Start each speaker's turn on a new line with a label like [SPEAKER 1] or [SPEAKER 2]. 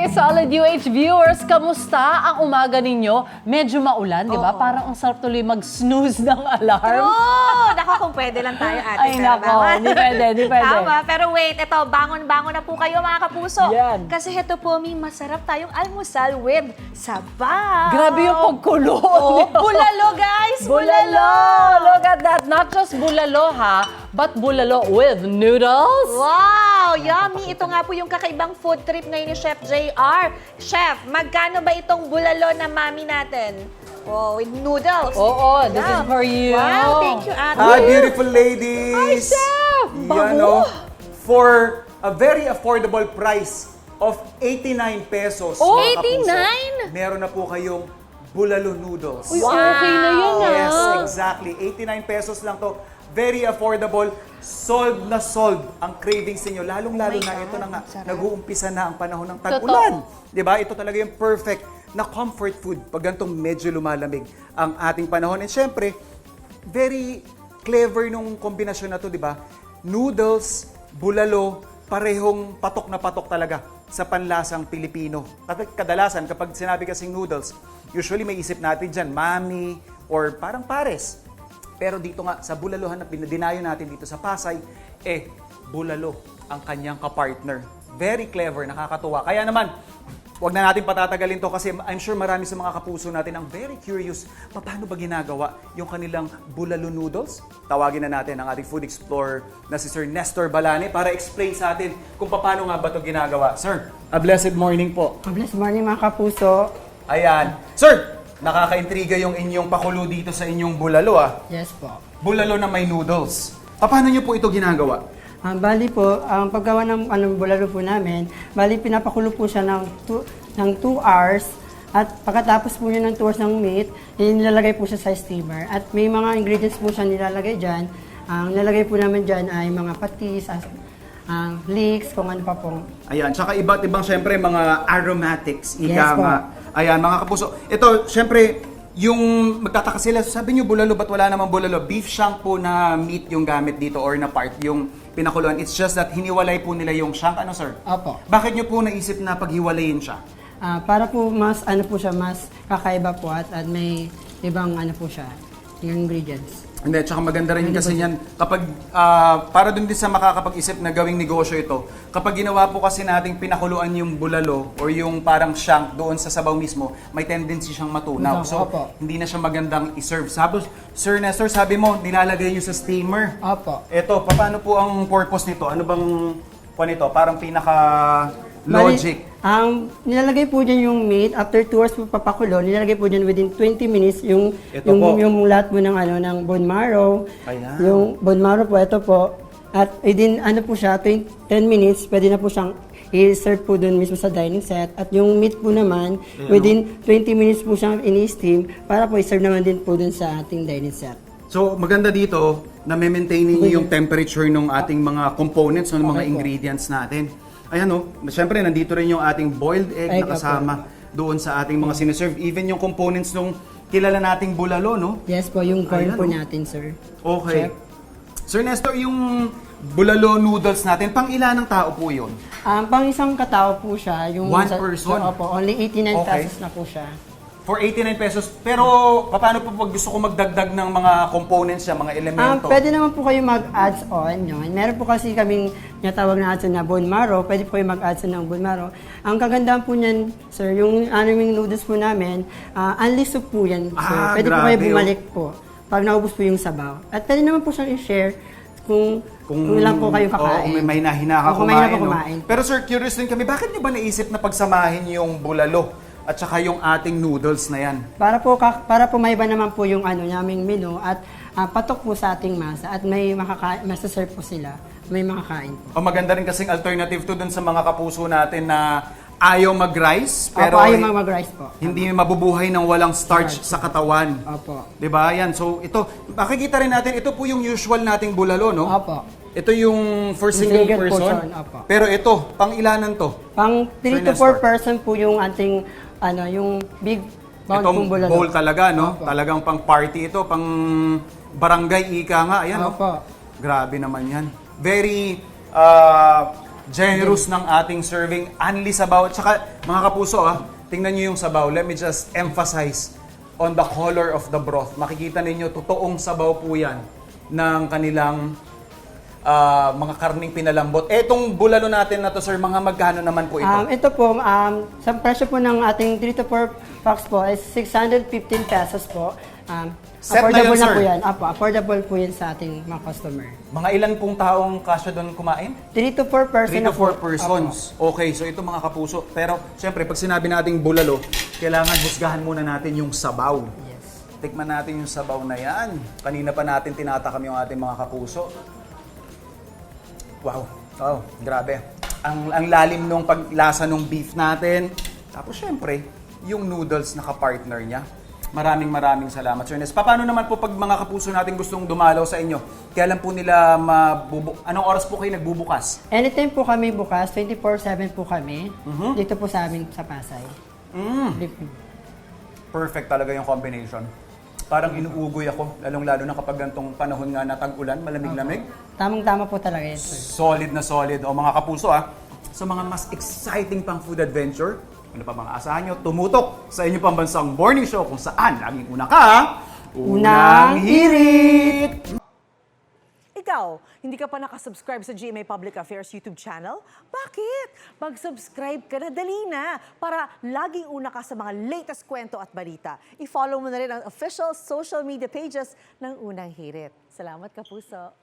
[SPEAKER 1] Hey, solid UH viewers! Kamusta ang umaga ninyo? Medyo maulan, di ba?
[SPEAKER 2] Oo.
[SPEAKER 1] Parang ang sarap tuloy mag-snooze ng alarm.
[SPEAKER 2] Oh, nako kung pwede lang tayo, ate.
[SPEAKER 1] Ay, nako. Di pwede, di pwede.
[SPEAKER 2] Tama, pero wait, ito, bangon-bangon na po kayo mga kapuso.
[SPEAKER 1] Yan.
[SPEAKER 2] Kasi ito po, may masarap tayong almusal with sabaw.
[SPEAKER 1] Grabe yung pagkulo.
[SPEAKER 2] Oh, bulalo, guys!
[SPEAKER 1] Bulalo! Look at that. Not just bulalo, ha? But bulalo with noodles.
[SPEAKER 2] Wow! Yummy! Ito nga po yung kakaibang food trip ngayon ni Chef JR. Chef, magkano ba itong bulalo na mami natin? Oh, with noodles.
[SPEAKER 1] Oo, this is for you.
[SPEAKER 2] Wow, thank you, ate.
[SPEAKER 3] Hi, beautiful ladies!
[SPEAKER 1] Hi, Chef!
[SPEAKER 3] Yan,
[SPEAKER 1] Bango!
[SPEAKER 3] for a very affordable price of 89 pesos.
[SPEAKER 1] Oh,
[SPEAKER 3] mga kapuso,
[SPEAKER 2] 89?
[SPEAKER 3] Meron na po kayong bulalo noodles.
[SPEAKER 1] Uy, okay na yun, ha?
[SPEAKER 3] Yes, exactly. 89 pesos lang to. Very affordable. Solve na solve ang cravings ninyo. Lalong-lalo
[SPEAKER 2] Oh my
[SPEAKER 3] na
[SPEAKER 2] God,
[SPEAKER 3] ito na nga,
[SPEAKER 2] sarap.
[SPEAKER 3] nag-uumpisa na ang panahon ng tag-ulan. Diba? Ito talaga yung perfect na comfort food pag ganitong medyo lumalamig ang ating panahon. And syempre, very clever nung kombinasyon na to, di ba? Noodles, bulalo, parehong patok na patok talaga sa panlasang Pilipino. Kadalasan, kapag sinabi kasing noodles, usually may isip natin dyan, mami, or parang pares. Pero dito nga, sa bulalohan na pinadinayo natin dito sa Pasay, bulalo ang kanyang kapartner. Very clever, nakakatuwa. Kaya naman, wag na natin patatagalin to kasi I'm sure marami sa mga kapuso natin ang very curious, paano ba ginagawa yung kanilang bulalo noodles? Tawagin na natin ang ating food explorer na si Sir Nestor Balane para explain sa atin kung paano nga ba ito ginagawa. Sir, a blessed morning po.
[SPEAKER 4] Blessed morning mga kapuso.
[SPEAKER 3] Ayan. Sir, nakakaintriga yung inyong pakulo dito sa inyong bulalo
[SPEAKER 4] Yes po.
[SPEAKER 3] Bulalo na may noodles. Paano nyo po ito ginagawa?
[SPEAKER 4] Bali po, ang paggawa ng bulalo po namin, bali pinapakulo po siya ng 2 hours at pagkatapos po niya ng 2 hours ng meat, nilalagay po siya sa steamer. At may mga ingredients po siya nilalagay dyan. Ang nilalagay po namin dyan ay mga patis, leeks, kung ano pa pong.
[SPEAKER 3] Ayan, tsaka iba't ibang syempre mga aromatics, ika
[SPEAKER 4] Yes po.
[SPEAKER 3] nga. Ayan, mga kapuso. Ito, syempre, yung magtataka sila, sabi nyo bulalo, ba't wala namang bulalo? Beef shank po na meat yung gamit dito or na part, yung pinakuluan. It's just that hiniwalay po nila yung shank. Ano, sir?
[SPEAKER 4] Opo.
[SPEAKER 3] Bakit nyo po naisip na paghiwalayin siya?
[SPEAKER 4] Para po mas, mas kakaiba po at may ibang po siya, yung ingredients.
[SPEAKER 3] Hindi, tsaka maganda rin kasi yan kapag, para dun din sa makakapag-isip na gawing negosyo ito, kapag ginawa po kasi nating pinakuluan yung bulalo or yung parang shank doon sa sabaw mismo, may tendency siyang matunaw. So,
[SPEAKER 4] Opo.
[SPEAKER 3] hindi na siya magandang iserve. Tapos, Sir Nestor, sabi mo, nilalagay nyo sa steamer.
[SPEAKER 4] Opo.
[SPEAKER 3] Ito, paano po ang purpose nito? Ano bang, nito? Parang pinaka-logic.
[SPEAKER 4] Ang nilalagay po dyan yung meat, after 2 hours po papakulo, nilalagay po dyan within 20 minutes yung
[SPEAKER 3] Ito po.
[SPEAKER 4] yung lahat po ng ng bone marrow.
[SPEAKER 3] Ayan.
[SPEAKER 4] Yung bone marrow po, ito po. At within po siya, 10 minutes, pwede na po siyang i-serve po dun mismo sa dining set. At yung meat po naman, within 20 minutes po siyang ini-steam para po i-serve naman din po dun sa ating dining set.
[SPEAKER 3] So, maganda dito na maintain niyo yung temperature ng ating mga components, ng mga
[SPEAKER 4] Okay po.
[SPEAKER 3] ingredients natin. Ayan syempre nandito rin yung ating boiled egg
[SPEAKER 4] Egg,
[SPEAKER 3] na kasama doon sa ating mga siniserve. Even yung components nung kilala nating bulalo, no?
[SPEAKER 4] Yes po, yung corn
[SPEAKER 3] Ayan,
[SPEAKER 4] po
[SPEAKER 3] oh.
[SPEAKER 4] natin, sir.
[SPEAKER 3] Okay.
[SPEAKER 4] Chef.
[SPEAKER 3] Sir Nestor, yung bulalo noodles natin, pang ilanang tao po yun?
[SPEAKER 4] Pang isang katao po siya. Yung
[SPEAKER 3] One person?
[SPEAKER 4] Opo, only 89
[SPEAKER 3] Okay.
[SPEAKER 4] pesos na po siya.
[SPEAKER 3] For 89 pesos. Pero, paano po pag gusto ko magdagdag ng mga components siya, mga elemento?
[SPEAKER 4] Pwede naman po kayo mag-adds on yun. Meron po kasi kaming natawag na adds on na bone marrow. Pwede po kayo mag-adds on ng bone marrow. Ang kagandahan po niyan, sir, yung aming noodles po namin, unli soup po yan, sir. Pwede po kayo
[SPEAKER 3] grabe,
[SPEAKER 4] bumalik po pag naubos po yung sabaw. At pwede naman po siyang i-share kung ilan po kayo kakain.
[SPEAKER 3] Oo, may nahina ka
[SPEAKER 4] Kung may
[SPEAKER 3] kumain,
[SPEAKER 4] nahina po
[SPEAKER 3] no?
[SPEAKER 4] kumain.
[SPEAKER 3] Pero sir, curious din kami, bakit nyo ba naisip na pagsamahin yung bulalo at saka yung ating noodles na yan?
[SPEAKER 4] Para po maiba naman po yung naming menu at patok po sa ating masa at may masaserve po sila. May makakain po.
[SPEAKER 3] O maganda rin kasing alternative to dun sa mga kapuso natin na ayaw mag-rice, pero
[SPEAKER 4] Opo, ayaw mag-rice po.
[SPEAKER 3] hindi mabubuhay ng walang starch sa katawan.
[SPEAKER 4] Opo.
[SPEAKER 3] 'Di ba? Yan. So ito, makikita rin natin, ito po yung usual nating bulalo, no?
[SPEAKER 4] Opo.
[SPEAKER 3] Ito yung for single
[SPEAKER 4] Single
[SPEAKER 3] person.
[SPEAKER 4] portion, opo.
[SPEAKER 3] Pero ito, pang ilanan to?
[SPEAKER 4] Pang 3 to 4 person po yung ating yung big bowl
[SPEAKER 3] Itong
[SPEAKER 4] pong bulalo.
[SPEAKER 3] bowl talaga, no?
[SPEAKER 4] Opo.
[SPEAKER 3] Talagang pang party ito, pang barangay ika nga. Ayan, no?
[SPEAKER 4] Opo.
[SPEAKER 3] Grabe naman yan. Very Generous ng ating serving. Anli sabaw. Tsaka, mga kapuso, tingnan nyo yung sabaw. Let me just emphasize on the color of the broth. Makikita ninyo, totoong sabaw po yan ng kanilang mga karning pinalambot. Etong bulalo natin na to, sir, mga magkano naman po ito?
[SPEAKER 4] Ito po, sa presyo po ng ating 3 to 4 packs po is 615 pesos po.
[SPEAKER 3] Set na yun,
[SPEAKER 4] affordable na
[SPEAKER 3] sir.
[SPEAKER 4] po yan. Apo, affordable po yan sa ating mga customer.
[SPEAKER 3] Mga ilan pong taong kasya doon kumain?
[SPEAKER 4] 3 to 4 person
[SPEAKER 3] 3
[SPEAKER 4] na
[SPEAKER 3] to
[SPEAKER 4] po.
[SPEAKER 3] 4 persons. Okay, so ito mga kapuso. Pero, syempre, pag sinabi nating bulalo, kailangan husgahan muna natin yung sabaw.
[SPEAKER 4] Yes.
[SPEAKER 3] Tikman natin yung sabaw na yan. Kanina pa natin tinatakam yung ating mga kapuso. Wow. Oh, grabe. Ang lalim nung paglasa ng beef natin. Tapos, syempre, yung noodles na kapartner niya. Maraming salamat, Sir Ernest. Paano naman po pag mga kapuso natin gustong dumalaw sa inyo? Kailan po nila anong oras po kayo nagbubukas?
[SPEAKER 4] Anytime po kami bukas, 24/7 po kami. Dito po sa amin sa Pasay.
[SPEAKER 3] Perfect talaga yung combination. Parang inuugoy ako, lalong-lalo na kapag gantong panahon nga na tag-ulan, malamig-lamig.
[SPEAKER 4] Tamang-tama po talaga yun, sir.
[SPEAKER 3] Solid na solid. O mga kapuso sa mga mas exciting pang food adventure, ano pa bang asahan nyo? Tumutok sa inyo pambansang morning show kung saan laging una ka,
[SPEAKER 4] Unang hirit!
[SPEAKER 5] Ikaw, hindi ka pa nakasubscribe sa GMA Public Affairs YouTube channel? Bakit? Mag-subscribe ka na, dali na, para laging una ka sa mga latest kwento at balita. I-follow mo na rin ang official social media pages ng Unang Hirit. Salamat, Kapuso!